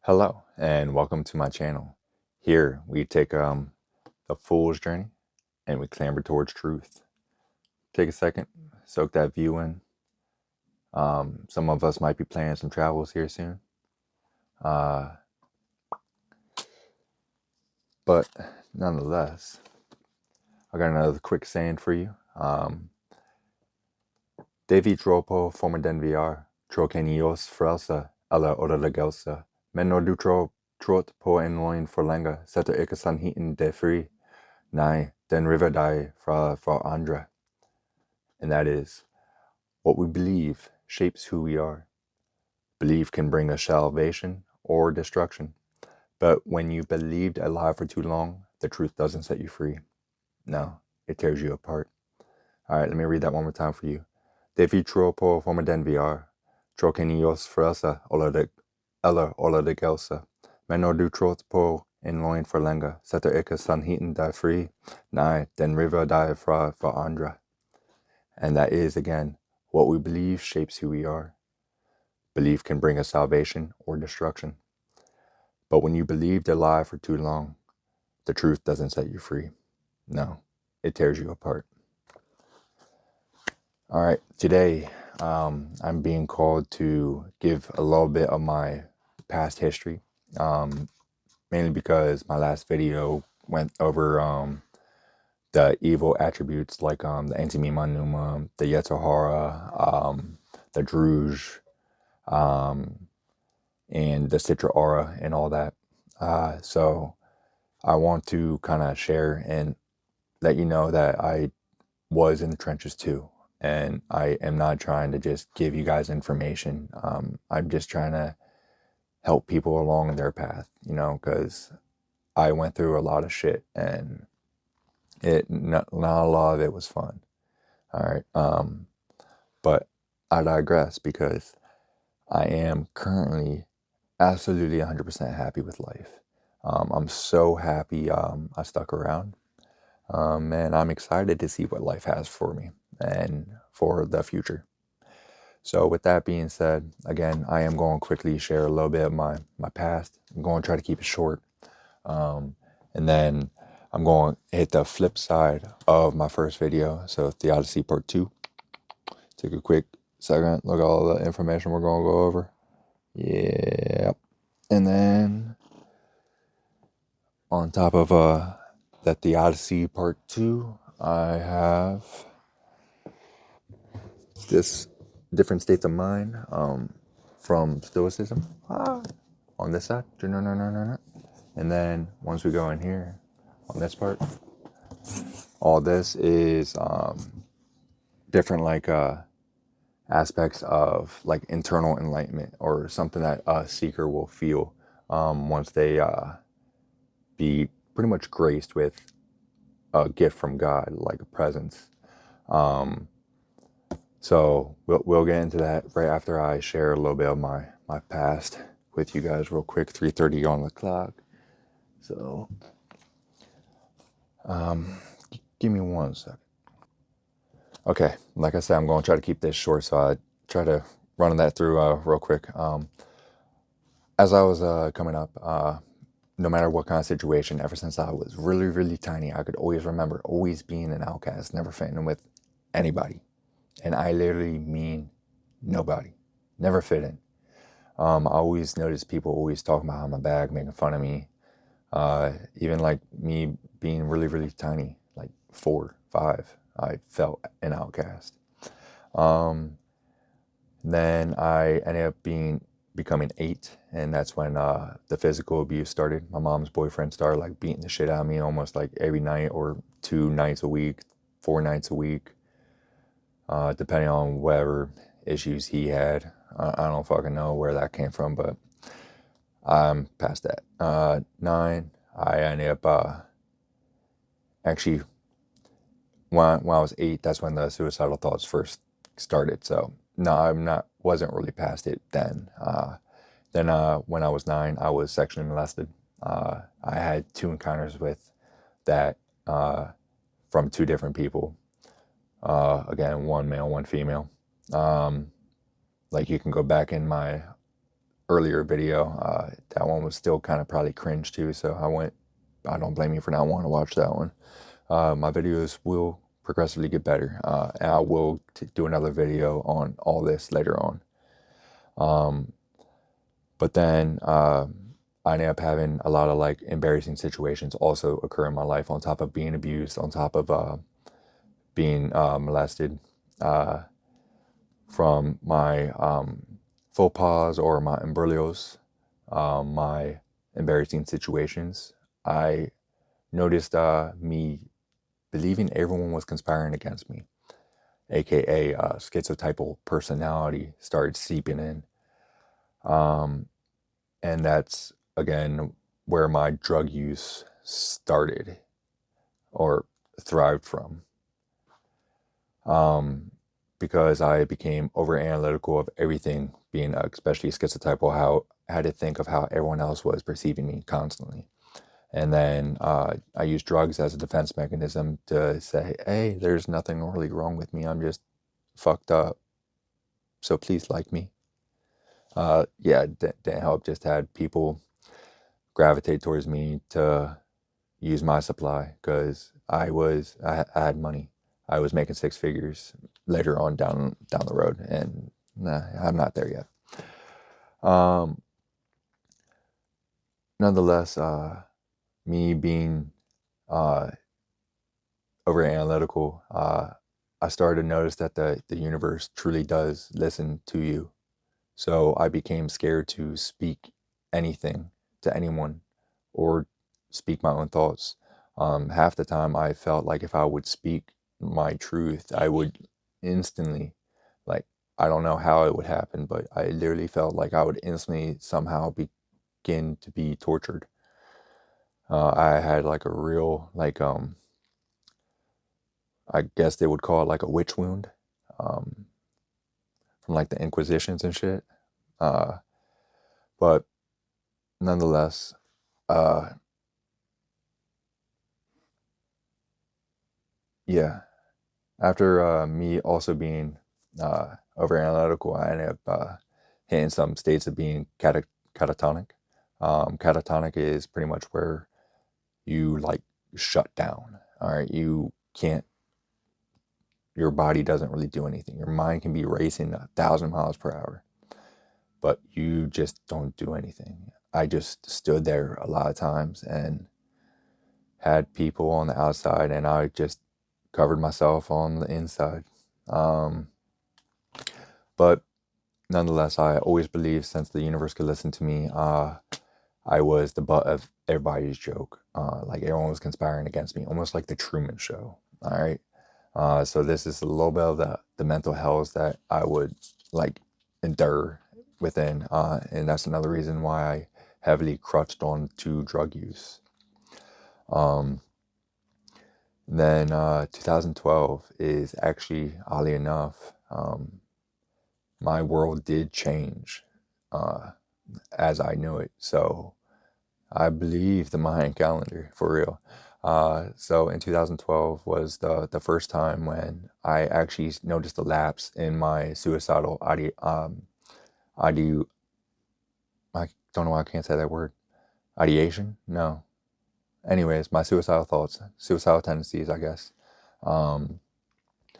Hello and welcome to my channel. Here we take the fool's journey and we clamber towards truth. Take a second, soak that view in. Some of us might be planning some travels here soon. But nonetheless, I got another quick saying for you. Devi tropo forma denviar, trocenios frelsa, alla ora legelsa, menor dutro trot po en loin forlenga, seta ikasan hitin de free, nai den river die fra andra. And that is, what we believe shapes who we are. Belief can bring us salvation or destruction. But when you believed a lie for too long, the truth doesn't set you free. No, it tears you apart. All right, let me read that one more time for you. Devi tropo forma denviar, trocenios frelsa eller ola de gelsa, menor du trot po in loin forlenga, seta ika sanhiten die free, nai den river die fra andra. And that is, again, what we believe shapes who we are. Belief can bring us salvation or destruction. But when you believed a lie for too long, the truth doesn't set you free. No, it tears you apart. All right, today I'm being called to give a little bit of my past history, mainly because my last video went over the evil attributes like the Antimima Numa, the Yetzirah, the Druj, and the Citra Aura and all that. So I want to kind of share and let you know that I was in the trenches too. And I am not trying to just give you guys information. I'm just trying to help people along their path, because I went through a lot of shit and not a lot of it was fun. All right. But I digress because I am currently absolutely 100% happy with life. I'm so happy I stuck around. And I'm excited to see what life has for me and for the future. So with that being said, again, I am going to quickly share a little bit of my past. I'm going to try to keep it short. And then I'm going to hit the flip side of my first video. So Theodicy part 2. Take a quick second, look at all the information we're going to go over. Yep. And then on top of the Theodicy part 2, I have this different states of mind from Stoicism on this side. And then once we go in here on this part, all this is different like aspects of like internal enlightenment or something that a seeker will feel once they be pretty much graced with a gift from God, like a presence. So we'll get into that right after I share a little bit of my past with you guys real quick. 3:30 on the clock. So give me 1 second. Okay, like I said, I'm going to try to keep this short, so I try to run that through real quick. As I was coming up, no matter what kind of situation, ever since I was really, really tiny, I could always remember always being an outcast, never fitting with anybody. And I literally mean nobody. Never fit in. I always noticed people always talking behind my back, making fun of me. Even like me being really, really tiny, like 4, 5, I felt an outcast. Then I ended up becoming 8, and that's when the physical abuse started. My mom's boyfriend started like beating the shit out of me almost like every night or 2 nights a week, 4 nights a week, depending on whatever issues he had. I don't fucking know where that came from, but I'm past that. 9, I ended up actually when I was 8, that's when the suicidal thoughts first started. So no, wasn't really past it then. Then when I was 9, I was sexually molested. I had 2 encounters with that from 2 different people. Again, 1 male, 1 female. Like you can go back in my earlier video. That one was still kind of probably cringe too, so I don't blame you for not wanting to watch that one. My videos will progressively get better, and I will do another video on all this later on. But then I ended up having a lot of like embarrassing situations also occur in my life, on top of being abused, on top of being molested, from my faux pas or my imbroglios, my embarrassing situations. I noticed me believing everyone was conspiring against me, aka schizotypal personality started seeping in. And that's, again, where my drug use started or thrived from. Because I became over analytical of everything, being especially schizotypal, how I had to think of how everyone else was perceiving me constantly. And then I used drugs as a defense mechanism to say, hey, there's nothing really wrong with me. I'm just fucked up. So please like me. Yeah, didn't help. Just had people gravitate towards me to use my supply because I had money. I was making six figures later on down the road, and nah, I'm not there yet. Nonetheless, me being uh, over analytical, I started to notice that the universe truly does listen to you. So I became scared to speak anything to anyone or speak my own thoughts. Half the time I felt like if I would speak my truth, I would instantly, like, I don't know how it would happen, but I literally felt like I would instantly somehow begin to be tortured. I had like a real, like, I guess they would call it like a witch wound, um, from like the Inquisitions and shit. Uh, but nonetheless, uh, yeah, after me also being over analytical, I ended up hitting some states of being catatonic. Catatonic is pretty much where you like shut down. All right, you can't. Your body doesn't really do anything. Your mind can be racing 1,000 miles per hour, but you just don't do anything. I just stood there a lot of times and had people on the outside, and I just covered myself on the inside. Um, but nonetheless, I always believed since the universe could listen to me, I was the butt of everybody's joke. Like everyone was conspiring against me, almost like the Truman Show. All right. So this is a little bit of the mental hells that I would like endure within, and that's another reason why I heavily crutched on to drug use. Um, then 2012 is actually, oddly enough, my world did change uh, as I knew it. So I believe the Mayan calendar for real. So in 2012 was the first time when I actually noticed a lapse in my suicidal ide I don't know why I can't say that word. Ideation? No. Anyways, my suicidal thoughts, suicidal tendencies, I guess. Um,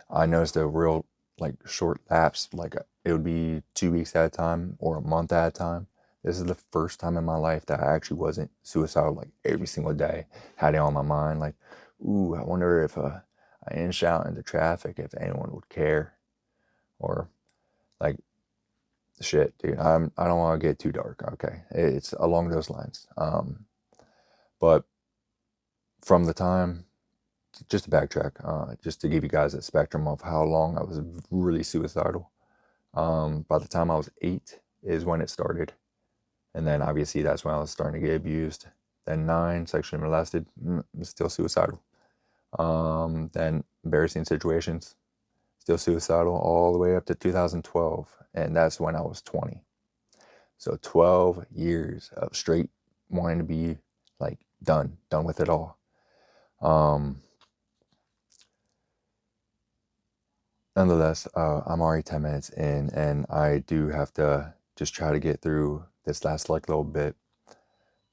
I noticed a real like short lapse, like it would be 2 weeks at a time or a month at a time. This is the first time in my life that I actually wasn't suicidal like every single day. Had it on my mind, like, ooh, I wonder if I didn't shout into traffic if anyone would care, or like, shit, dude. I don't want to get too dark. Okay, it's along those lines. But from the time, just to backtrack, just to give you guys a spectrum of how long I was really suicidal. By the time I was 8 is when it started. And then obviously that's when I was starting to get abused. Then 9, sexually molested, still suicidal. Then embarrassing situations, still suicidal, all the way up to 2012. And that's when I was 20. So 12 years of straight wanting to be like done with it all. Um, Nonetheless, I'm already 10 minutes in, and I do have to just try to get through this last like little bit.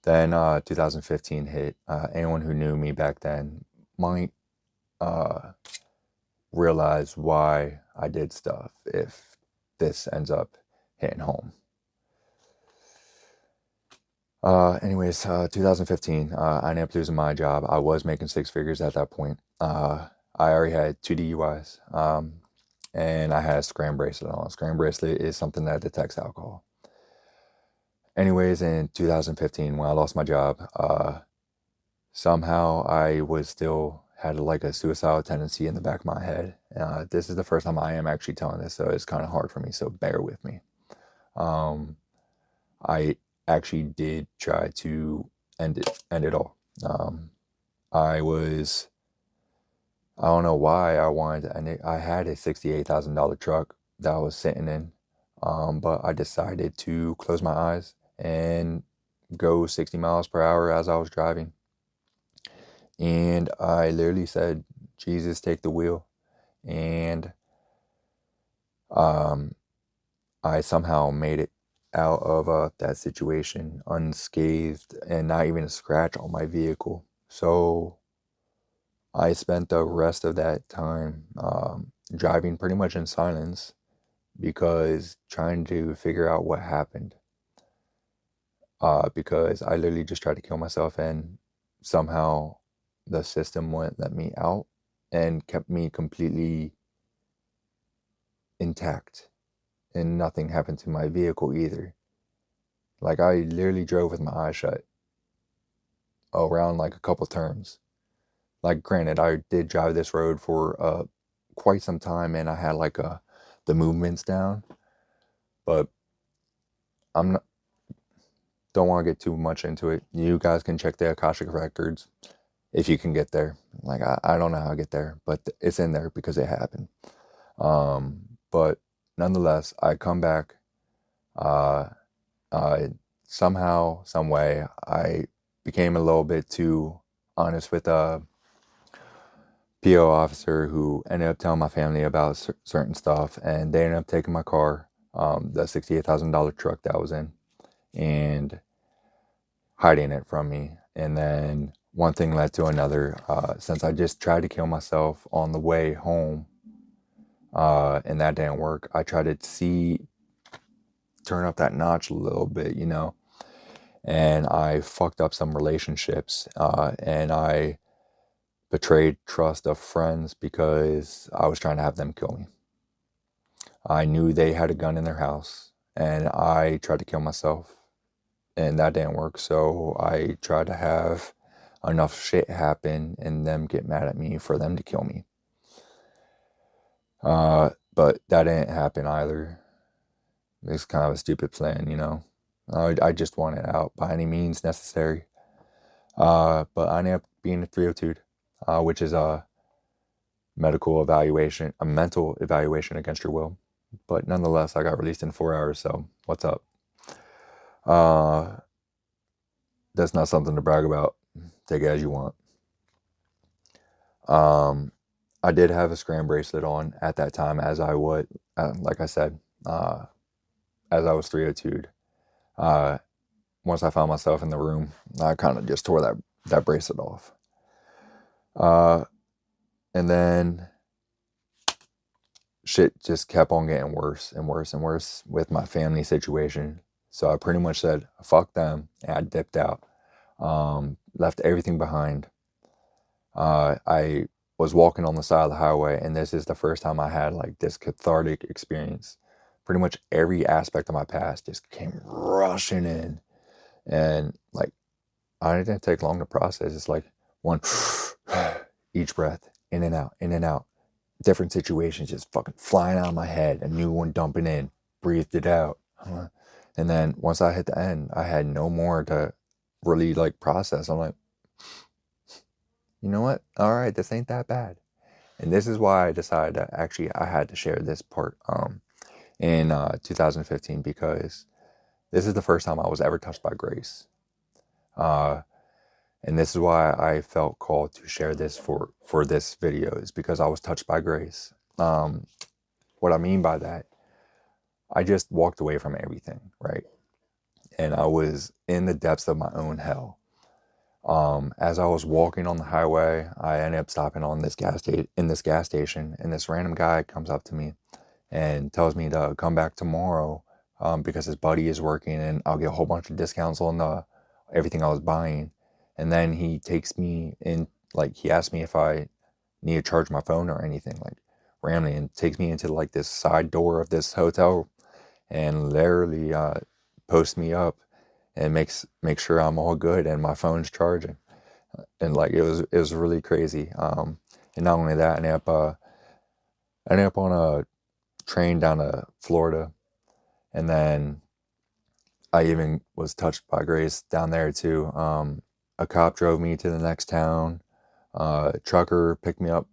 Then 2015 hit. Anyone who knew me back then might uh, realize why I did stuff if this ends up hitting home. Anyways, 2015, I ended up losing my job. I was making six figures at that point. I already had 2 DUIs, and I had a scram bracelet on. A scram bracelet is something that detects alcohol. Anyways, in 2015, when I lost my job, somehow I was still had like a suicidal tendency in the back of my head. This is the first time I am actually telling this, so it's kind of hard for me, so bear with me. I actually did try to end it all. I don't know why I wanted to end it. I had a $68,000 truck that I was sitting in, but I decided to close my eyes and go 60 miles per hour as I was driving. And I literally said, Jesus, take the wheel. And I somehow made it out of that situation unscathed and not even a scratch on my vehicle. So I spent the rest of that time driving pretty much in silence because trying to figure out what happened. Because I literally just tried to kill myself and somehow the system wouldn't let me out and kept me completely intact, and nothing happened to my vehicle either. Like I literally drove with my eyes shut around like a couple turns. Like granted, I did drive this road for quite some time and I had like the movements down, but I'm not, don't want to get too much into it. You guys can check the Akashic records if you can get there. Like I don't know how to get there, but it's in there because it happened. But nonetheless, I come back. Uh, Somehow, some way, I became a little bit too honest with a PO officer who ended up telling my family about certain stuff, and they ended up taking my car, the $68,000 truck that I was in, and hiding it from me. And then one thing led to another. Since I just tried to kill myself on the way home, and that didn't work, I tried to turn up that notch a little bit, and I fucked up some relationships, and I betrayed trust of friends because I was trying to have them kill me. I knew they had a gun in their house, and I tried to kill myself, and that didn't work. So I tried to have enough shit happen and them get mad at me for them to kill me. But that didn't happen either. It's kind of a stupid plan. I just wanted out by any means necessary. But I ended up being 302, which is a mental evaluation against your will. But nonetheless, I got released in 4 hours. So what's up? Uh, that's not something to brag about. Take it as you want. I did have a scram bracelet on at that time, as I would, like I said, as I was 302'd. Once I found myself in the room, I kind of just tore that bracelet off. And then shit just kept on getting worse and worse and worse with my family situation. So I pretty much said, fuck them, and I dipped out. Left everything behind. I was walking on the side of the highway, and this is the first time I had like this cathartic experience. Pretty much every aspect of my past just came rushing in, and like I didn't take long to process. It's like one each breath, in and out. Different situations just fucking flying out of my head, a new one dumping in, breathed it out. And then once I hit the end, I had no more to really like process. I'm like, you know what? All right, this ain't that bad. And this is why I decided that actually I had to share this part in 2015, because this is the first time I was ever touched by grace. And this is why I felt called to share this for this video, is because I was touched by grace. What I mean by that, I just walked away from everything, right? and I was in the depths of my own hell. As I was walking on the highway, I ended up stopping on this gas station, and this random guy comes up to me and tells me to come back tomorrow, because his buddy is working, and I'll get a whole bunch of discounts on everything I was buying. And then he takes me in, like he asked me if I need to charge my phone or anything, like randomly, and takes me into like this side door of this hotel, and literally posts me up and make sure I'm all good and my phone's charging. And like it was really crazy. And not only that, I ended up on a train down to Florida, and then I even was touched by grace down there too. A cop drove me to the next town. Trucker picked me up.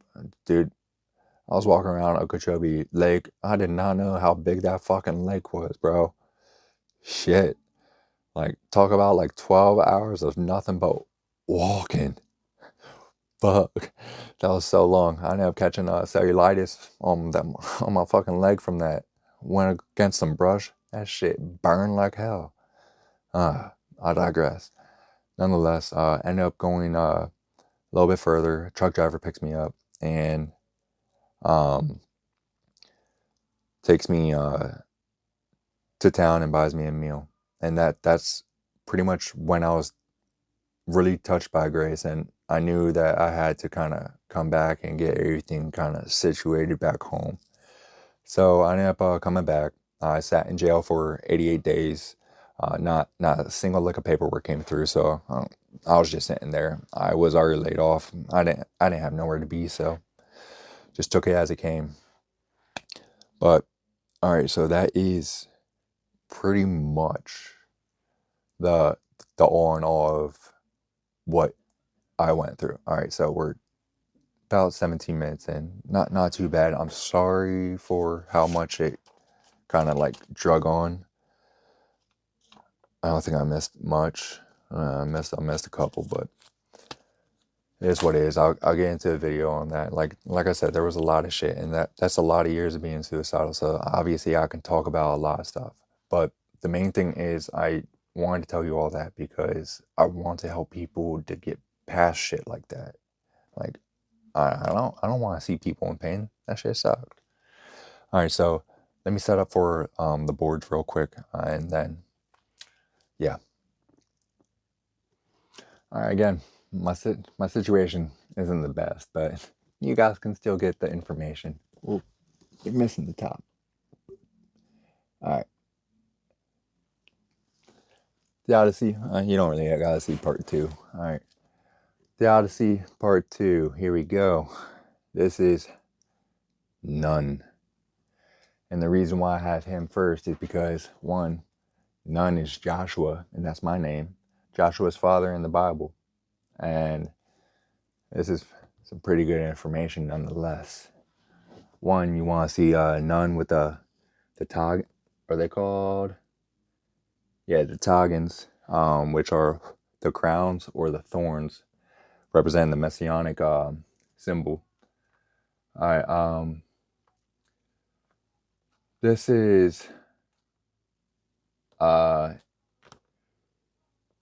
Dude, I was walking around Okeechobee Lake. I did not know how big that fucking lake was, bro. Shit. Like, talk about like 12 hours of nothing but walking. Fuck. That was so long. I ended up catching cellulitis on my fucking leg from that. Went against some brush. That shit burned like hell. I digress. Nonetheless, ended up going a little bit further. A truck driver picks me up and um, takes me to town and buys me a meal. And that's pretty much when I was really touched by grace, and I knew that I had to kind of come back and get everything kind of situated back home. So I ended up coming back. I sat in jail for 88 days. Not a single lick of paperwork came through, so I was just sitting there. I was already laid off. I didn't have nowhere to be, so just took it as it came. But all right, so that is pretty much the all in all of what I went through. All right, so we're about 17 minutes in. Not too bad. I'm sorry for how much it kind of like drug on. I don't think I missed much. I missed a couple, but it is what it is. I'll get into a video on that. Like I said, there was a lot of shit, and that's a lot of years of being suicidal. So obviously I can talk about a lot of stuff. But the main thing is I wanted to tell you all that because I want to help people to get past shit like that. Like I don't want to see people in pain. That shit sucked. All right, so let me set up for the boards real quick, and then yeah. All right, again, my situation isn't the best, but you guys can still get the information. Ooh, you're missing the top. All right, Theodicy. You don't really gotta see part two. All right, Theodicy part two. Here we go. This is None, and the reason why I have him first is because one, None is Joshua, and that's my name. Joshua's father in the Bible, and this is some pretty good information nonetheless. One, you want to see None with the tog, are they called? Yeah, the toggans, which are the crowns or the thorns, representing the messianic symbol. All right, this is uh,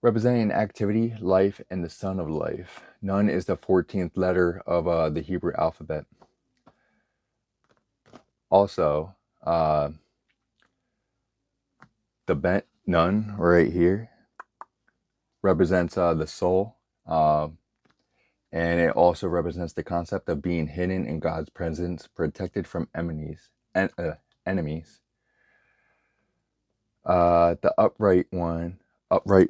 representing activity, life, and the son of life. None is the 14th letter of the Hebrew alphabet. Also, the bent None right here represents the soul, and it also represents the concept of being hidden in God's presence, protected from enemies. Enemies. The upright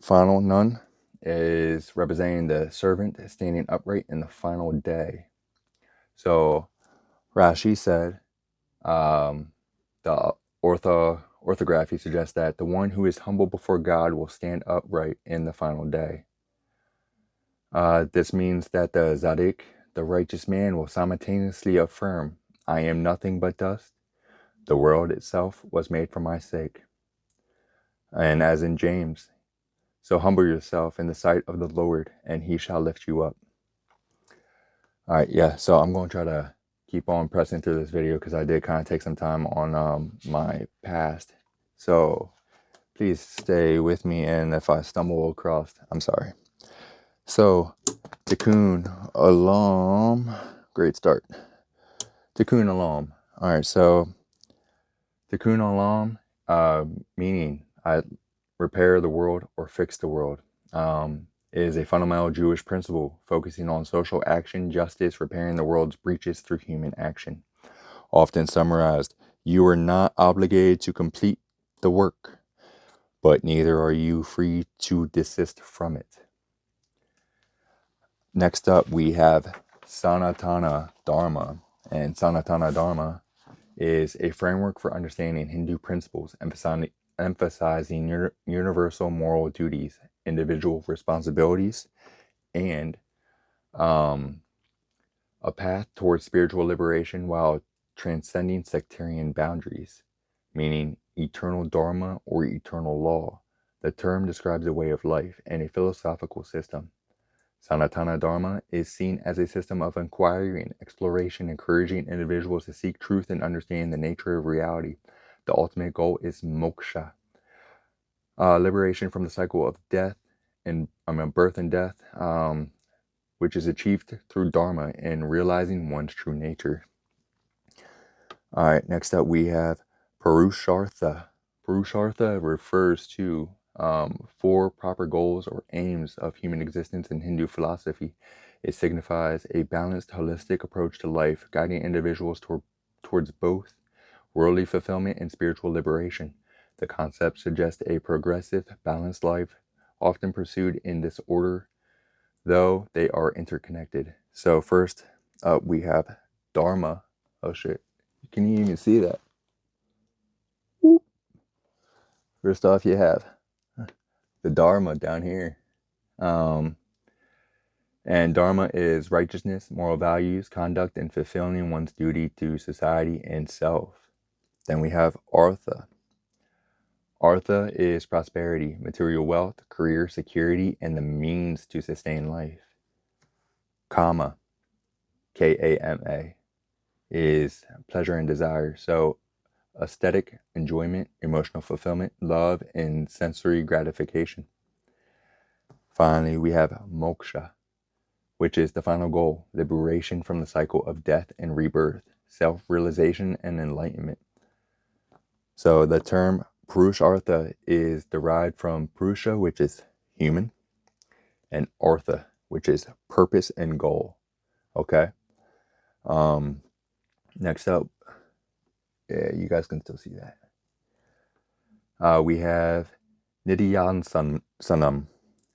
final None, is representing the servant standing upright in the final day. So Rashi said, the orthography suggests that the one who is humble before God will stand upright in the final day. This means that the Tzaddik, the righteous man, will simultaneously affirm, I am nothing but dust. The world itself was made for my sake. And as in James, so humble yourself in the sight of the Lord, and he shall lift you up. All right, yeah, so I'm going to try to keep on pressing through this video because I did kind of take some time on my past. So Please stay with me, and if I stumble across, I'm sorry. So, Tikkun Olam, great start. Tikkun Olam. All right, so Tikkun Olam, meaning I repair the world or fix the world, is a fundamental Jewish principle focusing on social action, justice, repairing the world's breaches through human action. Often summarized, you are not obligated to complete the work, but neither are you free to desist from it. Next up, we have Sanatana Dharma. And Sanatana Dharma is a framework for understanding Hindu principles, emphasizing universal moral duties, individual responsibilities, and a path towards spiritual liberation while transcending sectarian boundaries, meaning eternal dharma or eternal law. The term describes a way of life and a philosophical system. Sanatana Dharma is seen as a system of inquiry and exploration, encouraging individuals to seek truth and understand the nature of reality. The ultimate goal is moksha, liberation from the cycle of death and birth and death, which is achieved through Dharma and realizing one's true nature. All right, next up we have Purushartha. Purushartha refers to 4 proper goals or aims of human existence in Hindu philosophy. It signifies a balanced, holistic approach to life, guiding individuals towards both worldly fulfillment and spiritual liberation. The concept suggests a progressive, balanced life, often pursued in this order, though they are interconnected. So first up we have Dharma. Oh shit. Can you even see that? Whoop. First off, you have the Dharma down here. Um, and Dharma is righteousness, moral values, conduct, and fulfilling one's duty to society and self. Then we have Artha. Artha is prosperity, material wealth, career security, and the means to sustain life. Kama, Kama, is pleasure and desire. So aesthetic enjoyment, emotional fulfillment, love, and sensory gratification. Finally, we have moksha, which is the final goal, liberation from the cycle of death and rebirth, self-realization and enlightenment. So the term Purushartha is derived from Purusha, which is human, and Artha, which is purpose and goal. Okay. Next up, yeah, you guys can still see that. We have Nidhyansanam.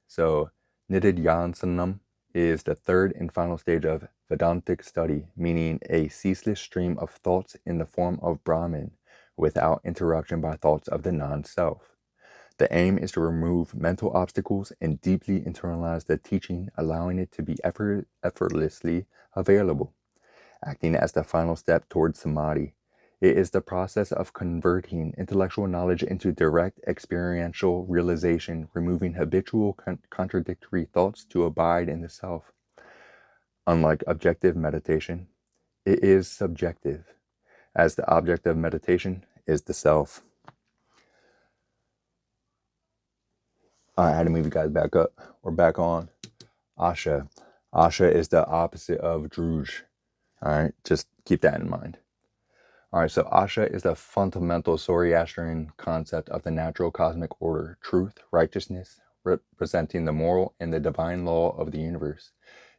So Nidhyansanam is the third and final stage of Vedantic study, meaning a ceaseless stream of thoughts in the form of Brahman, without interruption by thoughts of the non-self. The aim is to remove mental obstacles and deeply internalize the teaching, allowing it to be effortlessly available, acting as the final step towards samadhi. It is the process of converting intellectual knowledge into direct experiential realization, removing habitual contradictory thoughts to abide in the self. Unlike objective meditation, it is subjective, as the object of meditation is the self. I had to move you guys back up or back on. Asha. Asha is the opposite of Druj. All right, just keep that in mind. All right, so Asha is the fundamental Zoroastrian concept of the natural cosmic order, truth, righteousness, representing the moral and the divine law of the universe.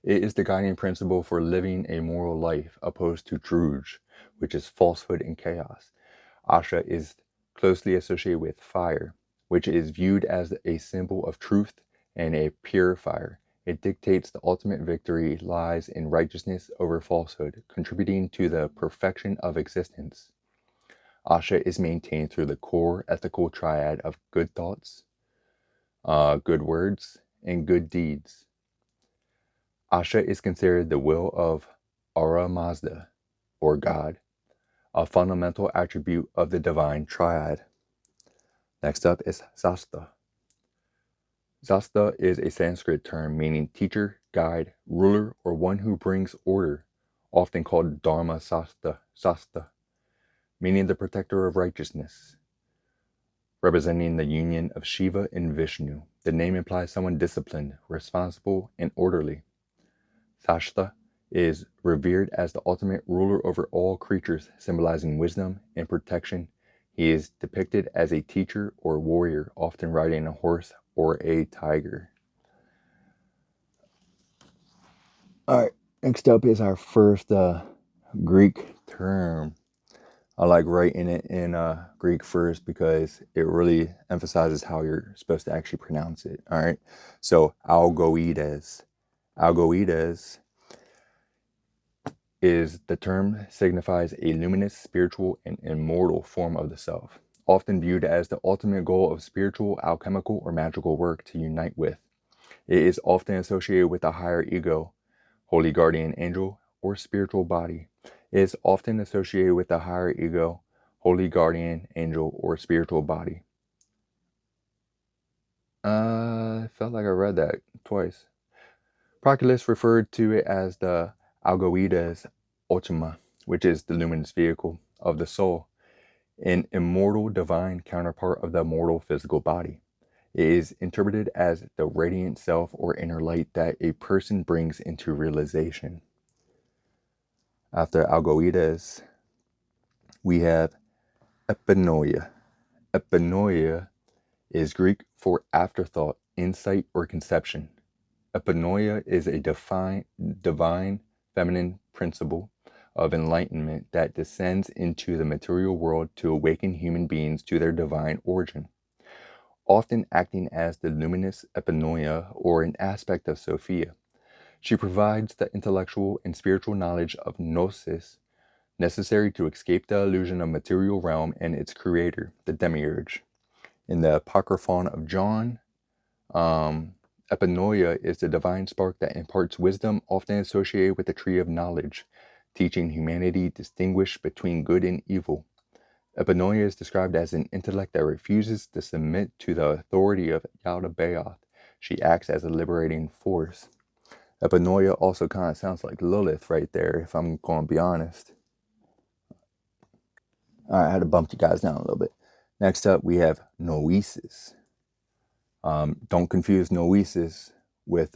It is the guiding principle for living a moral life, opposed to Druj, which is falsehood and chaos. Asha is closely associated with fire, which is viewed as a symbol of truth and a purifier. It dictates the ultimate victory lies in righteousness over falsehood, contributing to the perfection of existence. Asha is maintained through the core ethical triad of good thoughts, good words, and good deeds. Asha is considered the will of Ahura Mazda, or God, a fundamental attribute of the divine triad. Next up is Sasta. Sasta is a Sanskrit term meaning teacher, guide, ruler, or one who brings order, often called Dharma Sasta, meaning the protector of righteousness. representing the union of Shiva and Vishnu. The name implies someone disciplined, responsible, and orderly. Sashta is revered as the ultimate ruler over all creatures, symbolizing wisdom and protection. He is depicted as a teacher or warrior, often riding a horse or a tiger. All right, next up is our first Greek term. I like writing it in Greek first because it really emphasizes how you're supposed to actually pronounce it. All right, so algoides. Algoides is the term signifies a luminous, spiritual, and immortal form of the self, often viewed as the ultimate goal of spiritual, alchemical, or magical work to unite with. It is often associated with a higher ego, holy guardian angel, or spiritual body. It is often associated with a higher ego, holy guardian angel, or spiritual body. I felt like I read that twice. Proclus referred to it as the algoides ultima, which is the luminous vehicle of the soul, an immortal divine counterpart of the mortal physical body. It is interpreted as the radiant self or inner light that a person brings into realization. After algoides, we have epinoia. Epinoia is Greek for afterthought, insight, or conception. Epinoia is a divine feminine principle of enlightenment that descends into the material world to awaken human beings to their divine origin, often acting as the luminous epinoia or an aspect of Sophia. She provides the intellectual and spiritual knowledge of gnosis necessary to escape the illusion of material realm and its creator, the demiurge. In the Apocryphon of John, epinoia is the divine spark that imparts wisdom, often associated with the tree of knowledge, teaching humanity to distinguish between good and evil. Epinoia is described as an intellect that refuses to submit to the authority of Yaldabaoth. She acts as a liberating force. Epinoia also kind of sounds like Lilith right there, if I'm going to be honest. All right, I had to bump you guys down a little bit. Next up, we have noesis. Don't confuse noesis with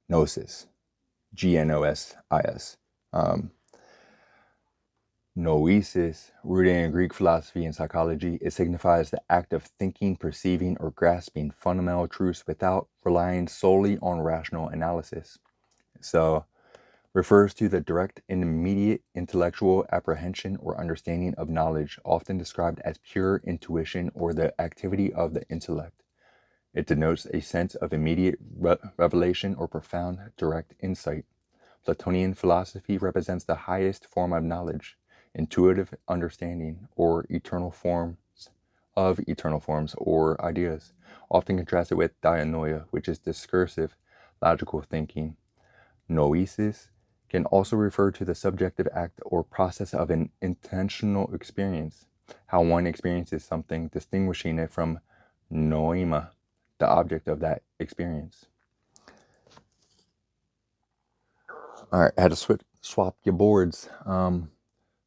gnosis, Gnosis. Noesis, rooted in Greek philosophy and psychology, it signifies the act of thinking, perceiving, or grasping fundamental truths without relying solely on rational analysis. So, refers to the direct and immediate intellectual apprehension or understanding of knowledge, often described as pure intuition or the activity of the intellect. It denotes a sense of immediate revelation or profound direct insight. Platonian philosophy represents the highest form of knowledge, intuitive understanding, or eternal forms or ideas, often contrasted with dianoia, which is discursive, logical thinking. Noesis can also refer to the subjective act or process of an intentional experience, how one experiences something, distinguishing it from noema, the object of that experience. All right, I had to swap your boards.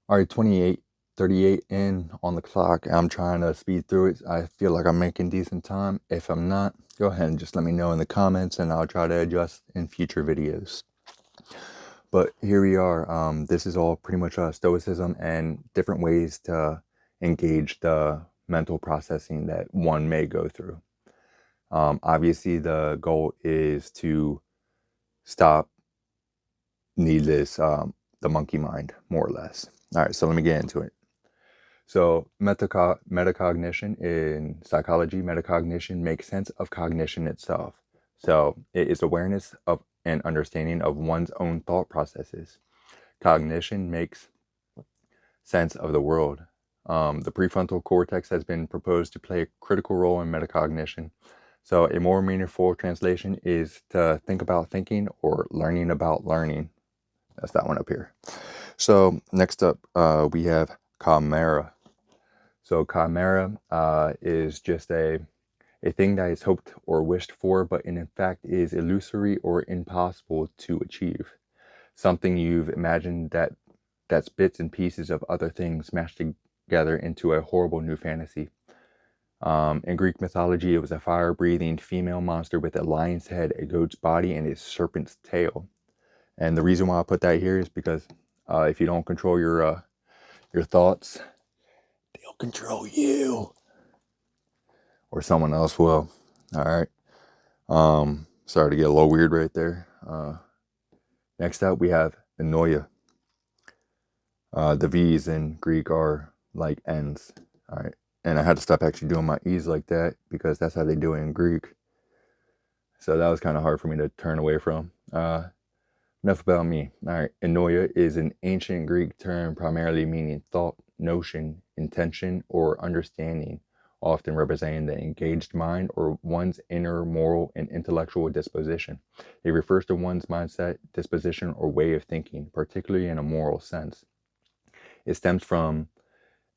All right, 38 in on the clock. I'm trying to speed through it. I feel like I'm making decent time. If I'm not, go ahead and just let me know in the comments and I'll try to adjust in future videos. But here we are. This is all pretty much Stoicism and different ways to engage the mental processing that one may go through. Obviously, the goal is to stop needless, the monkey mind, more or less. All right, so let me get into it. So metacognition in psychology, metacognition makes sense of cognition itself. So it is awareness of and understanding of one's own thought processes. Cognition makes sense of the world. The prefrontal cortex has been proposed to play a critical role in metacognition. So a more meaningful translation is to think about thinking or learning about learning. That's that one up here. So next up, we have chimera. So chimera is just a thing that is hoped or wished for, but in fact is illusory or impossible to achieve. Something you've imagined that's bits and pieces of other things mashed together into a horrible new fantasy. In Greek mythology, it was a fire-breathing female monster with a lion's head, a goat's body, and a serpent's tail. And the reason why I put that here is because if you don't control your thoughts, they'll control you, or someone else will. All right. Sorry to get a little weird right there. Next up, we have Enoia. The V's in Greek are like N's. All right. And I had to stop actually doing my E's like that because that's how they do it in Greek. So that was kind of hard for me to turn away from. Enough about me. All right. Enoia is an ancient Greek term primarily meaning thought, notion, intention, or understanding, often representing the engaged mind or one's inner moral and intellectual disposition. It refers to one's mindset, disposition, or way of thinking, particularly in a moral sense. It stems from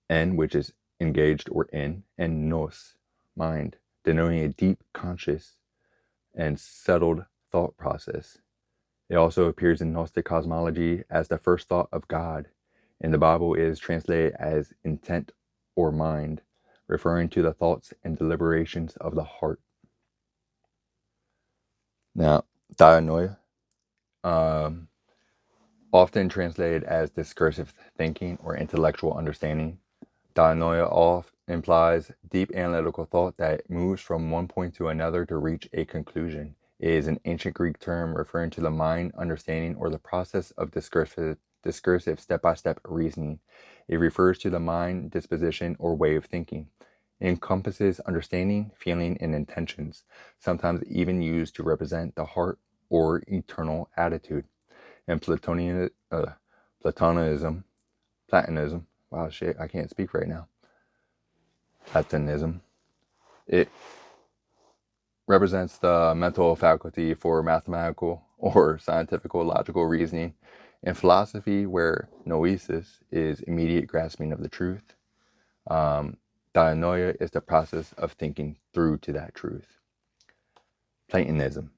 en, which is engaged or in, and nous, mind, denoting a deep, conscious, and settled thought process. It also appears in Gnostic cosmology as the first thought of God. In the Bible, it is translated as intent or mind, referring to the thoughts and deliberations of the heart. Now, dianoia, often translated as discursive thinking or intellectual understanding. Dianoia oft implies deep analytical thought that moves from one point to another to reach a conclusion. It is an ancient Greek term referring to the mind, understanding, or the process of discursive step-by-step reasoning. It refers to the mind, disposition, or way of thinking. It encompasses understanding, feeling, and intentions, sometimes even used to represent the heart or eternal attitude. And Platonism, wow, shit, I can't speak right now. Platonism. It represents the mental faculty for mathematical or scientific logical reasoning. In philosophy, where noesis is immediate grasping of the truth, dianoia is the process of thinking through to that truth. Platonism.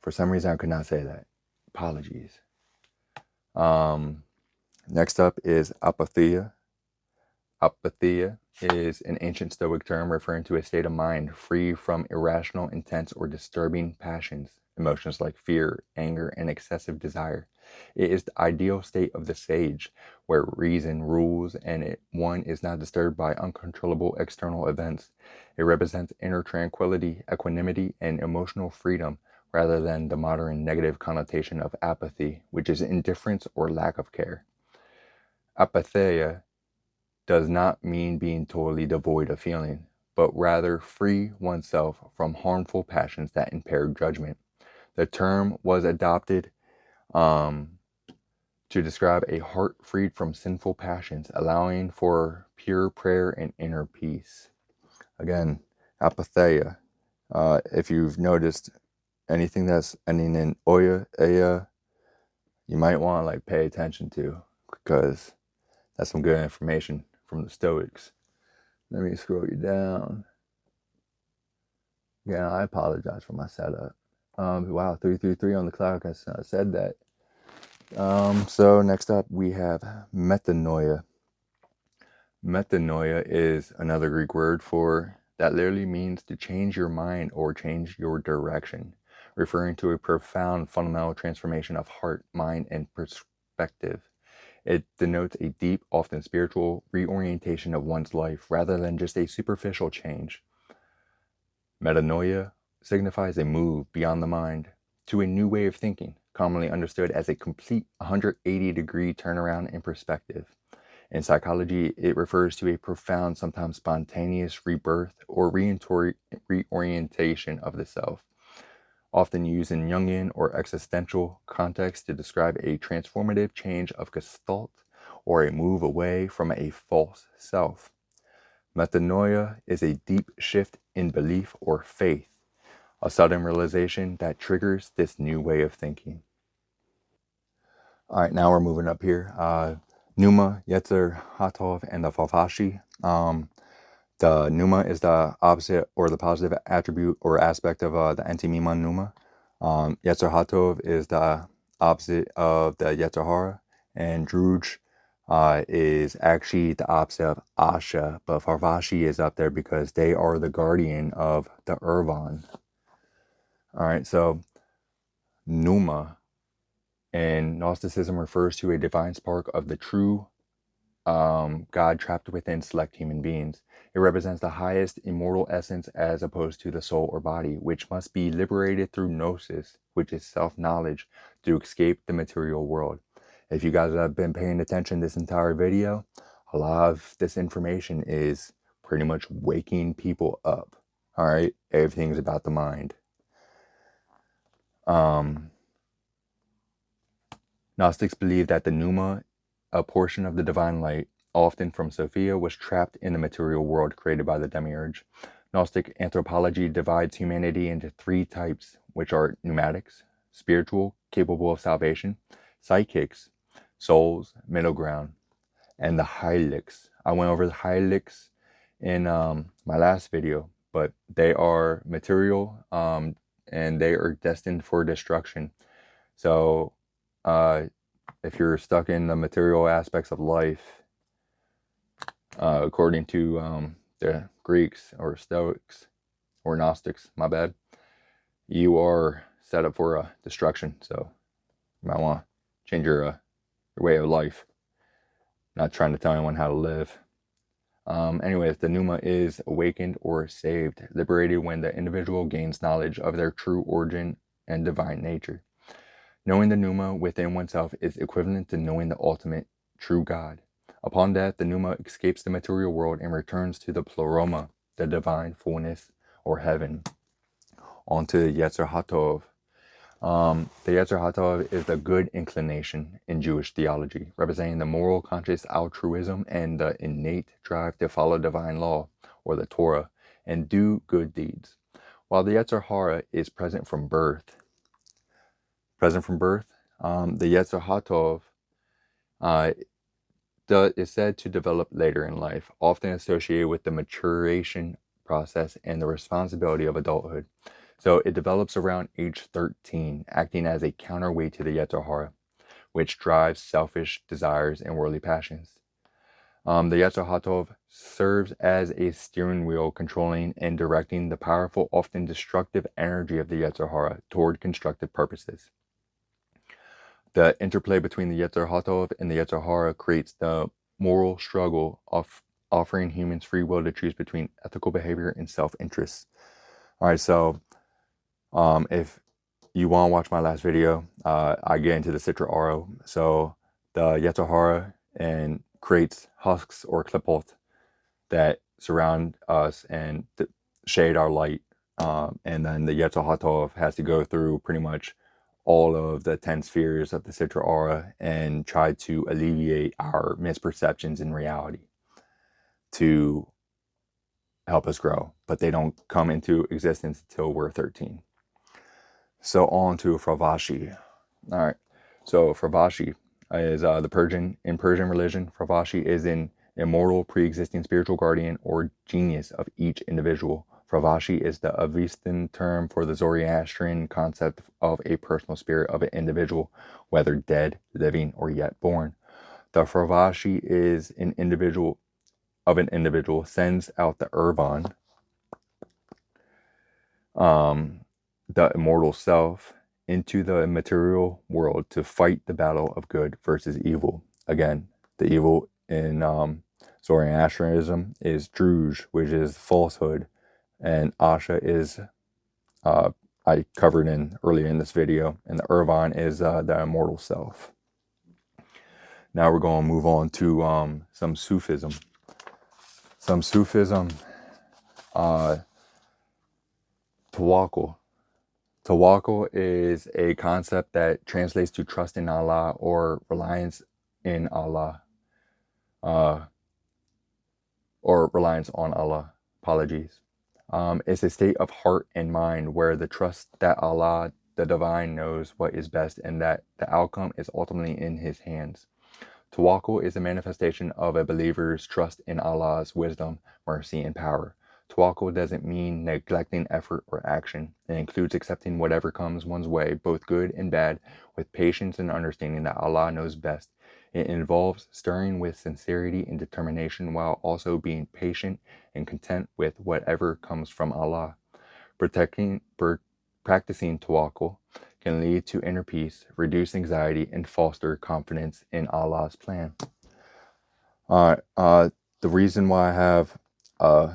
For some reason, I could not say that. Apologies. Next up is apatheia. Apatheia is an ancient Stoic term referring to a state of mind free from irrational, intense, or disturbing passions, emotions like fear, anger, and excessive desire. It is the ideal state of the sage, where reason rules and one is not disturbed by uncontrollable external events. It represents inner tranquility, equanimity, and emotional freedom, rather than the modern negative connotation of apathy, which is indifference or lack of care. Apatheia does not mean being totally devoid of feeling, but rather free oneself from harmful passions that impair judgment. The term was adopted to describe a heart freed from sinful passions, allowing for pure prayer and inner peace. Again, apatheia. If you've noticed anything that's ending in oya, aya, you might want to pay attention to, because that's some good information from the Stoics. Let me scroll you down. Yeah, I apologize for my setup. Wow, 333 on the clock. I said that. So next up we have metanoia. Metanoia is another Greek word for that literally means to change your mind or change your direction, referring to a profound fundamental transformation of heart, mind, and perspective. It denotes a deep, often spiritual reorientation of one's life rather than just a superficial change. Metanoia signifies a move beyond the mind to a new way of thinking, commonly understood as a complete 180-degree turnaround in perspective. In psychology, it refers to a profound, sometimes spontaneous rebirth or reorientation of the self, often used in Jungian or existential contexts to describe a transformative change of gestalt or a move away from a false self. Metanoia is a deep shift in belief or faith, a sudden realization that triggers this new way of thinking. All right, now we're moving up here. Pneuma, Yetzer, Hatov, and the Fafashi. The Pneuma is the opposite or the positive attribute or aspect of the anti-Mima Pneuma. Yetzer Hatov is the opposite of the Yetzer Hara. And Druj is actually the opposite of Asha, but Farvashi is up there because they are the guardian of the Irvan. All right, so Numa in Gnosticism refers to a divine spark of the true God trapped within select human beings. It represents the highest immortal essence as opposed to the soul or body, which must be liberated through gnosis, which is self-knowledge, to escape the material world. If you guys have been paying attention this entire video, a lot of this information is pretty much waking people up. All right, everything's about the mind. Gnostics believe that the pneuma, a portion of the divine light, often from Sophia, was trapped in the material world created by the demiurge. Gnostic anthropology divides humanity into three types, which are pneumatics, spiritual, capable of salvation, psychics, souls, middle ground, and the hylics. I went over the hylics in my last video, but they are material and they are destined for destruction. So if you're stuck in the material aspects of life, according to the Greeks or Stoics or Gnostics, my bad, you are set up for destruction. So you might want to change your way of life. Not trying to tell anyone how to live. Anyways, the pneuma is awakened or saved, liberated when the individual gains knowledge of their true origin and divine nature. Knowing the pneuma within oneself is equivalent to knowing the ultimate true God. Upon death, the pneuma escapes the material world and returns to the pleroma, the divine fullness or heaven, onto the Yetzer HaTov. The Yetzer HaTov is the good inclination in Jewish theology, representing the moral conscious altruism and the innate drive to follow divine law, or the Torah, and do good deeds. While the Yetzer Hara is present from birth, the Yetzer HaTov is said to develop later in life, often associated with the maturation process and the responsibility of adulthood. So it develops around age 13, acting as a counterweight to the Yetzer Hara, which drives selfish desires and worldly passions. The Yetzer HaTov serves as a steering wheel, controlling and directing the powerful, often destructive energy of the Yetzer Hara toward constructive purposes. The interplay between the Yetzer HaTov and the Yetzer Hara creates the moral struggle of offering humans free will to choose between ethical behavior and self-interest. All right, so if you want to watch my last video, I get into the Sitra Aura. So the Yetzer Hara and creates husks or klipot that surround us and shade our light. And then the Yetzer HaTov has to go through pretty much all of the 10 spheres of the Sitra Aura and try to alleviate our misperceptions in reality to help us grow. But they don't come into existence until we're 13. So on to Fravashi. All right. So Fravashi is in Persian religion, Fravashi is an immortal, pre-existing spiritual guardian or genius of each individual. Fravashi is the Avestan term for the Zoroastrian concept of a personal spirit of an individual, whether dead, living, or yet born. The Fravashi is an individual sends out the Irvan, the immortal self, into the material world to fight the battle of good versus evil. Again, the evil in Zoroastrianism is Druj, which is falsehood, and Asha is I covered earlier in this video, and the Irvan is the immortal self. Now we're going to move on to some Sufism. Tawakkul. Tawakkul is a concept that translates to trust in Allah or reliance in Allah, or reliance on Allah. Apologies. It's a state of heart and mind where the trust that Allah, the divine, knows what is best and that the outcome is ultimately in His hands. Tawakkul is a manifestation of a believer's trust in Allah's wisdom, mercy, and power. Tawakkul doesn't mean neglecting effort or action. It includes accepting whatever comes one's way, both good and bad, with patience and understanding that Allah knows best. It involves stirring with sincerity and determination while also being patient and content with whatever comes from Allah. Practicing tawakkul can lead to inner peace, reduce anxiety, and foster confidence in Allah's plan. The reason why I have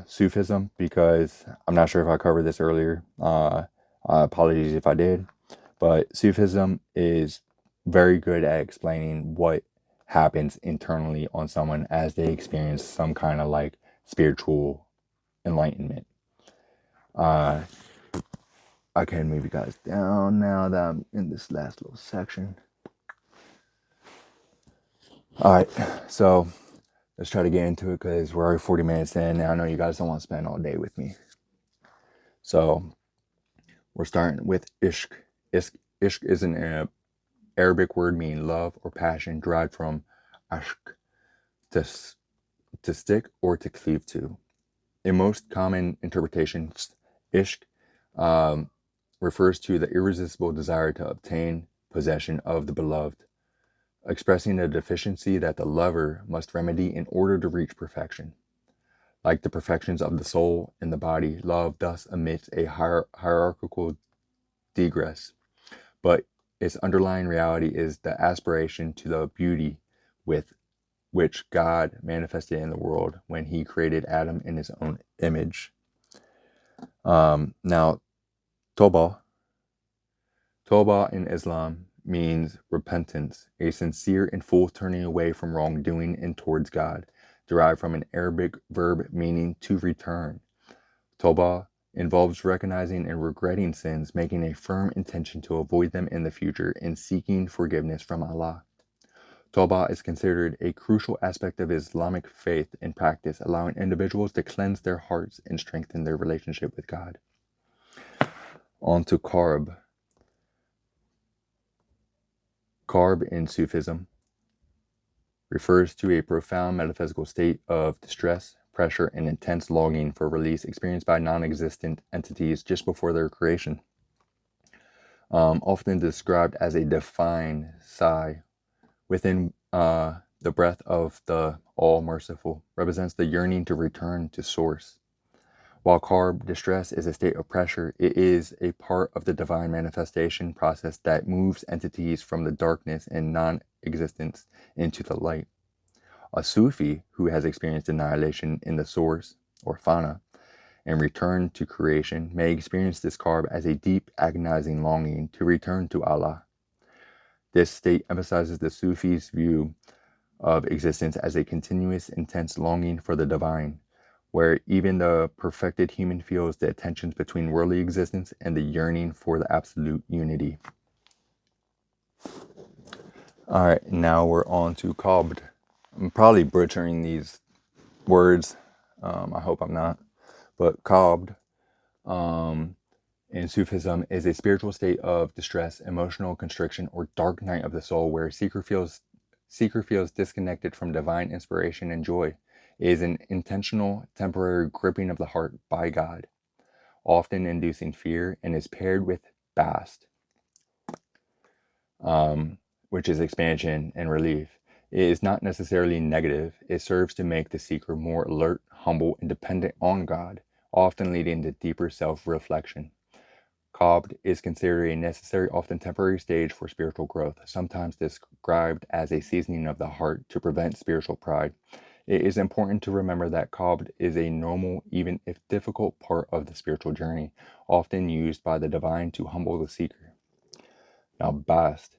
Sufism, because I'm not sure if I covered this earlier. Apologies if I did, but Sufism is very good at explaining what happens internally on someone as they experience some kind of like spiritual enlightenment. I can move you guys down now that I'm in this last little section. All right, so let's try to get into it because we're already 40 minutes in, and I know you guys don't want to spend all day with me. So we're starting with ishq. Ishq is an Arabic word meaning love or passion, derived from ashq, to stick or to cleave to. In most common interpretations, ishq refers to the irresistible desire to obtain possession of the beloved, expressing a deficiency that the lover must remedy in order to reach perfection. Like the perfections of the soul and the body, love thus emits a hierarchical digress, but its underlying reality is the aspiration to the beauty with which God manifested in the world when he created Adam in his own image. Now, Toba in Islam means repentance, a sincere and full turning away from wrongdoing and towards God, derived from an Arabic verb meaning to return. Toba involves recognizing and regretting sins, making a firm intention to avoid them in the future, and seeking forgiveness from Allah. Toba is considered a crucial aspect of Islamic faith and practice, allowing individuals to cleanse their hearts and strengthen their relationship with God. On to Qarb. Qarb in Sufism refers to a profound metaphysical state of distress, pressure, and intense longing for release experienced by non-existent entities just before their creation. Often described as a defined sigh within the breath of the All-Merciful, represents the yearning to return to Source. While Qarb distress is a state of pressure, it is a part of the divine manifestation process that moves entities from the darkness and non-existence into the light. A Sufi who has experienced annihilation in the source, or fana, and return to creation may experience this Qarb as a deep, agonizing longing to return to Allah. This state emphasizes the Sufi's view of existence as a continuous, intense longing for the divine, where even the perfected human feels the tensions between worldly existence and the yearning for the absolute unity. All right, now we're on to Qabd. I'm probably butchering these words. I hope I'm not. But Qabd in Sufism is a spiritual state of distress, emotional constriction, or dark night of the soul where seeker feels disconnected from divine inspiration and joy. It is an intentional, temporary gripping of the heart by God, often inducing fear, and is paired with bast, which is expansion and relief. It is not necessarily negative. It serves to make the seeker more alert, humble, and dependent on God, often leading to deeper self-reflection. Qabd is considered a necessary, often temporary stage for spiritual growth, sometimes described as a seasoning of the heart to prevent spiritual pride. It is important to remember that Qabd is a normal, even if difficult, part of the spiritual journey, often used by the divine to humble the seeker. Now, Bast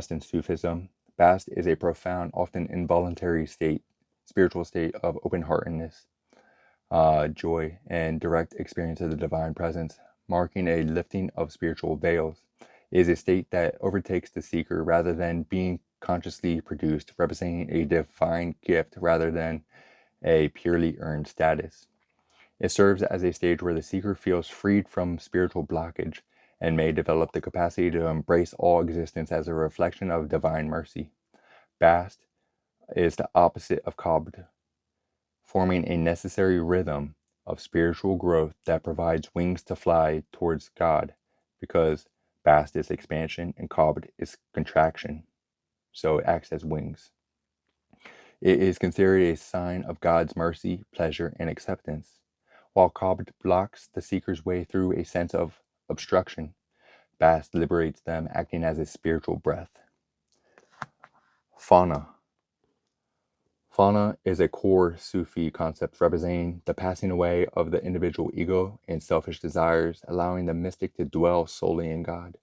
in Sufism. Bast is a profound, often involuntary spiritual state of open-heartedness, joy, and direct experience of the divine presence, marking a lifting of spiritual veils. It is a state that overtakes the seeker rather than being consciously produced, representing a divine gift rather than a purely earned status. It serves as a stage where the seeker feels freed from spiritual blockage and may develop the capacity to embrace all existence as a reflection of divine mercy. Bast is the opposite of Qabd, forming a necessary rhythm of spiritual growth that provides wings to fly towards God, because Bast is expansion and Qabd is contraction, so it acts as wings. It is considered a sign of God's mercy, pleasure, and acceptance, while Cobbed blocks the seeker's way through a sense of obstruction. Bast liberates them, acting as a spiritual breath. Fana. Fana is a core Sufi concept representing the passing away of the individual ego and selfish desires, allowing the mystic to dwell solely in God.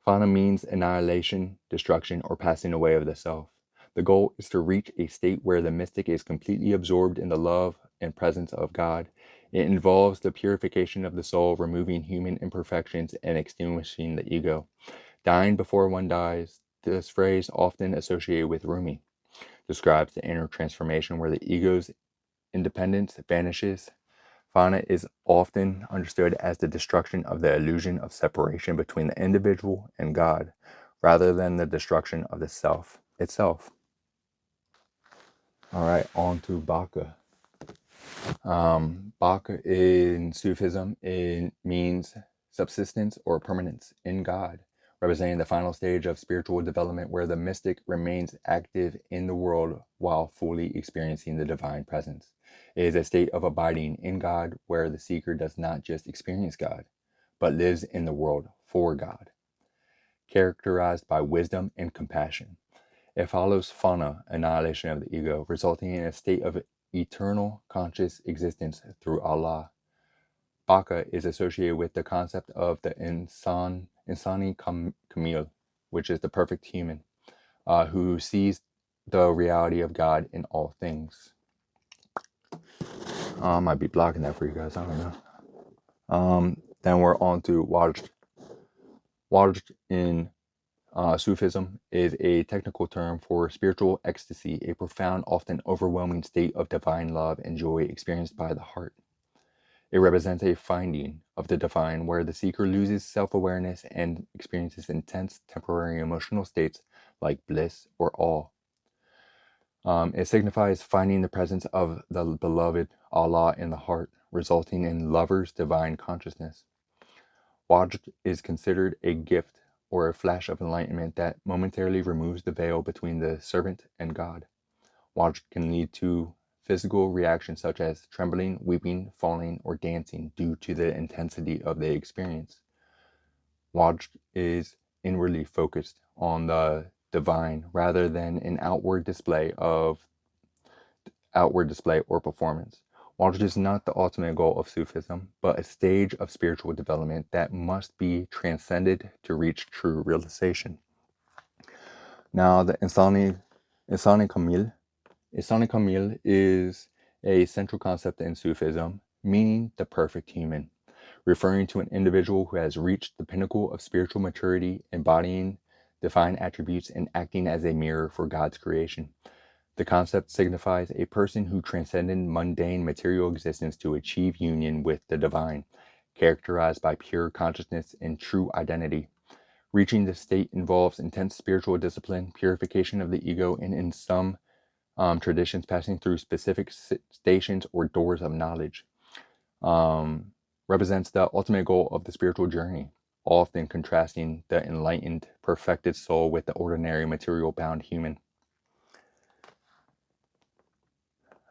Fana means annihilation, destruction, or passing away of the self. The goal is to reach a state where the mystic is completely absorbed in the love and presence of God. It involves the purification of the soul, removing human imperfections and extinguishing the ego. Dying before one dies, this phrase, often associated with Rumi, describes the inner transformation where the ego's independence vanishes. Fana is often understood as the destruction of the illusion of separation between the individual and God, rather than the destruction of the self itself. All right, on to Baka. Baka in Sufism, it means subsistence or permanence in God, representing the final stage of spiritual development where the mystic remains active in the world while fully experiencing the divine presence. It is a state of abiding in God where the seeker does not just experience God, but lives in the world for God, characterized by wisdom and compassion. It follows Fana, annihilation of the ego, resulting in a state of eternal conscious existence through Allah. Baka is associated with the concept of the Insani Kamil, which is the perfect human, who sees the reality of God in all things. I might be blocking that for you guys, I don't know. Then we're on to Wajd. Wajd in Sufism is a technical term for spiritual ecstasy, a profound, often overwhelming state of divine love and joy experienced by the heart. It represents a finding of the divine where the seeker loses self-awareness and experiences intense temporary emotional states like bliss or awe. It signifies finding the presence of the beloved Allah in the heart, resulting in lover's divine consciousness. Wajd is considered a gift or a flash of enlightenment that momentarily removes the veil between the servant and God. Wajd can lead to physical reactions such as trembling, weeping, falling, or dancing due to the intensity of the experience. Wajd is inwardly focused on the divine rather than an outward display or performance. Wajd is not the ultimate goal of Sufism, but a stage of spiritual development that must be transcended to reach true realization. Now, the Insani Kamil is a central concept in Sufism, meaning the perfect human, referring to an individual who has reached the pinnacle of spiritual maturity, embodying divine attributes and acting as a mirror for God's creation. The concept signifies a person who transcended mundane material existence to achieve union with the divine, characterized by pure consciousness and true identity. Reaching this state involves intense spiritual discipline, purification of the ego, and in some traditions passing through specific stations or doors of knowledge. Represents the ultimate goal of the spiritual journey, often contrasting the enlightened, perfected soul with the ordinary material bound human.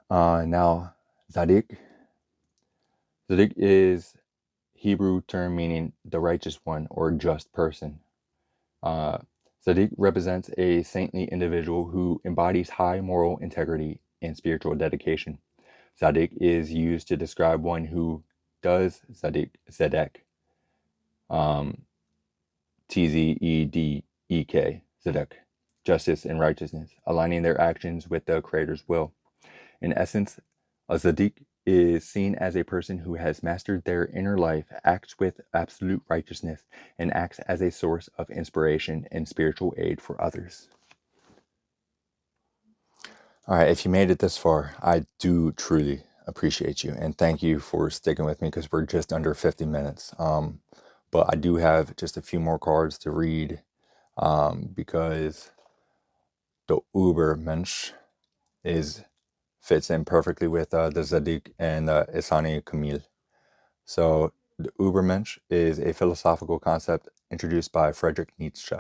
Now, Zadik. Zadik is Hebrew term meaning the righteous one or just person. Uh, Zadik represents a saintly individual who embodies high moral integrity and spiritual dedication. Zadik is used to describe one who does Zedek, Tzedek, Zedek, justice and righteousness, aligning their actions with the Creator's will. In essence, a Zadik is seen as a person who has mastered their inner life, acts with absolute righteousness, and acts as a source of inspiration and spiritual aid for others. All right, if you made it this far, I do truly appreciate you, and thank you for sticking with me because we're just under 50 minutes. But I do have just a few more cards to read because the Ubermensch fits in perfectly with the Zadik and the Isani Kamil. So the Ubermensch is a philosophical concept introduced by Friedrich Nietzsche,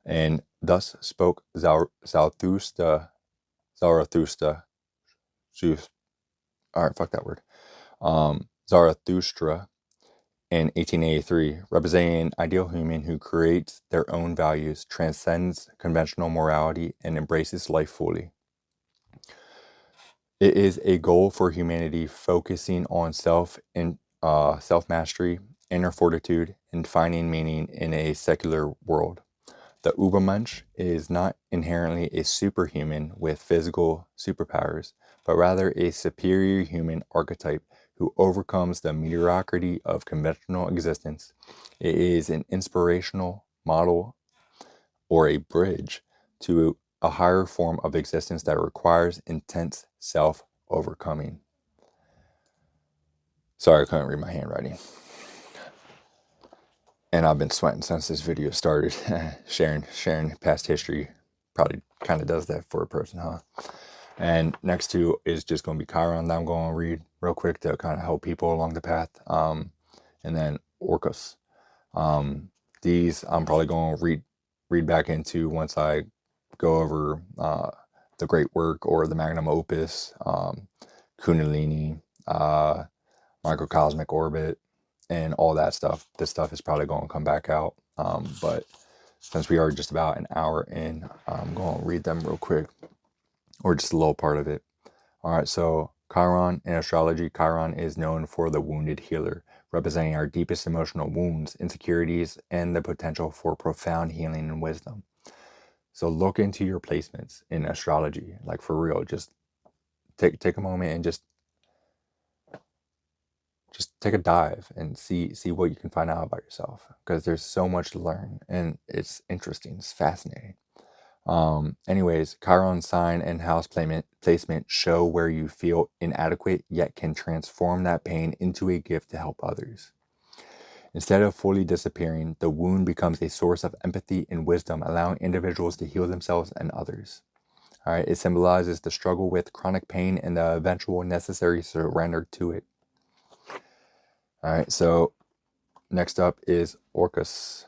and thus spoke Zarathustra Zarathustra. All right, fuck that word. Zarathustra in 1883, representing an ideal human who creates their own values, transcends conventional morality, and embraces life fully. It is a goal for humanity focusing on self-mastery, inner fortitude, and finding meaning in a secular world. The Ubermensch is not inherently a superhuman with physical superpowers, but rather a superior human archetype who overcomes the mediocrity of conventional existence. It is an inspirational model or a bridge to a higher form of existence that requires intense self-overcoming. Sorry, I couldn't read my handwriting. And I've been sweating since this video started. sharing past history probably kind of does that for a person, huh? And next to is just going to be Chiron that I'm going to read real quick to kind of help people along the path. And then Orcus. These I'm probably going to read back into once I go over the great work or the magnum opus, Kundalini, microcosmic orbit, and all that stuff. This stuff is probably going to come back out. But since we are just about an hour in, I'm going to read them real quick, or just a little part of it. All right, so Chiron in astrology, Chiron is known for the wounded healer, representing our deepest emotional wounds, insecurities, and the potential for profound healing and wisdom. So look into your placements in astrology, like for real. Just take a moment and just take a dive and see what you can find out about yourself, because there's so much to learn and it's interesting. It's fascinating. Anyways, Chiron sign and house placement show where you feel inadequate yet can transform that pain into a gift to help others. Instead of fully disappearing, the wound becomes a source of empathy and wisdom, allowing individuals to heal themselves and others. All right, it symbolizes the struggle with chronic pain and the eventual necessary surrender to it. All right, so next up is Orcus.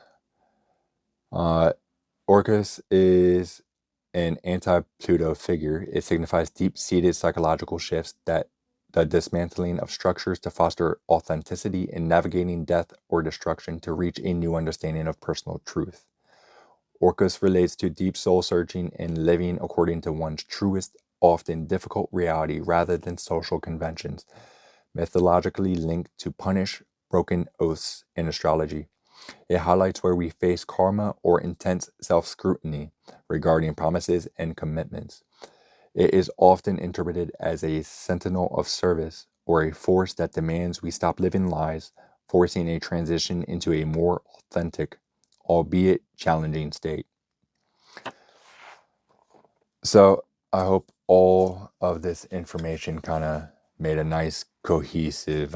Orcus is an anti-Pluto figure. It signifies deep-seated psychological shifts, that the dismantling of structures to foster authenticity and navigating death or destruction to reach a new understanding of personal truth. Orcus relates to deep soul searching and living according to one's truest, often difficult reality rather than social conventions, mythologically linked to punish broken oaths in astrology. It highlights where we face karma or intense self-scrutiny regarding promises and commitments. It is often interpreted as a sentinel of service or a force that demands we stop living lies, forcing a transition into a more authentic, albeit challenging state. So I hope all of this information kind of made a nice cohesive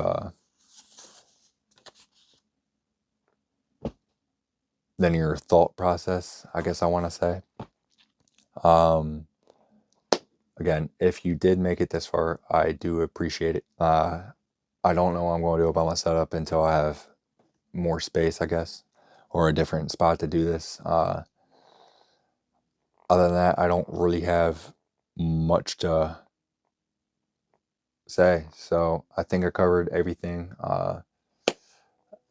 linear thought process, I guess I want to say. Again, if you did make it this far, I do appreciate it. I don't know what I'm going to do about my setup until I have more space, I guess, or a different spot to do this. Other than that, I don't really have much to say. So I think I covered everything.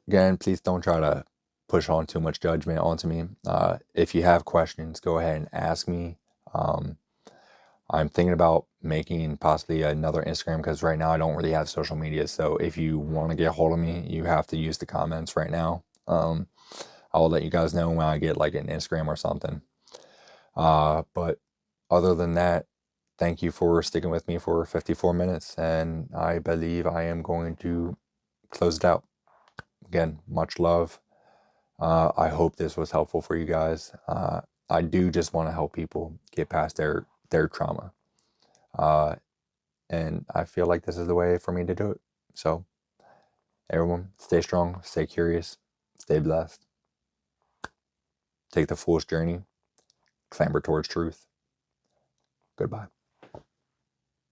Again, please don't try to push on too much judgment onto me. If you have questions, go ahead and ask me. I'm thinking about making possibly another Instagram, because right now I don't really have social media. So if you want to get a hold of me, you have to use the comments right now. I'll let you guys know when I get like an Instagram or something. But other than that, thank you for sticking with me for 54 minutes. And I believe I am going to close it out. Again, much love. I hope this was helpful for you guys. I do just want to help people get past their trauma. And I feel like this is the way for me to do it. So everyone, stay strong, stay curious, stay blessed. Take the fool's journey, clamber towards truth. Goodbye.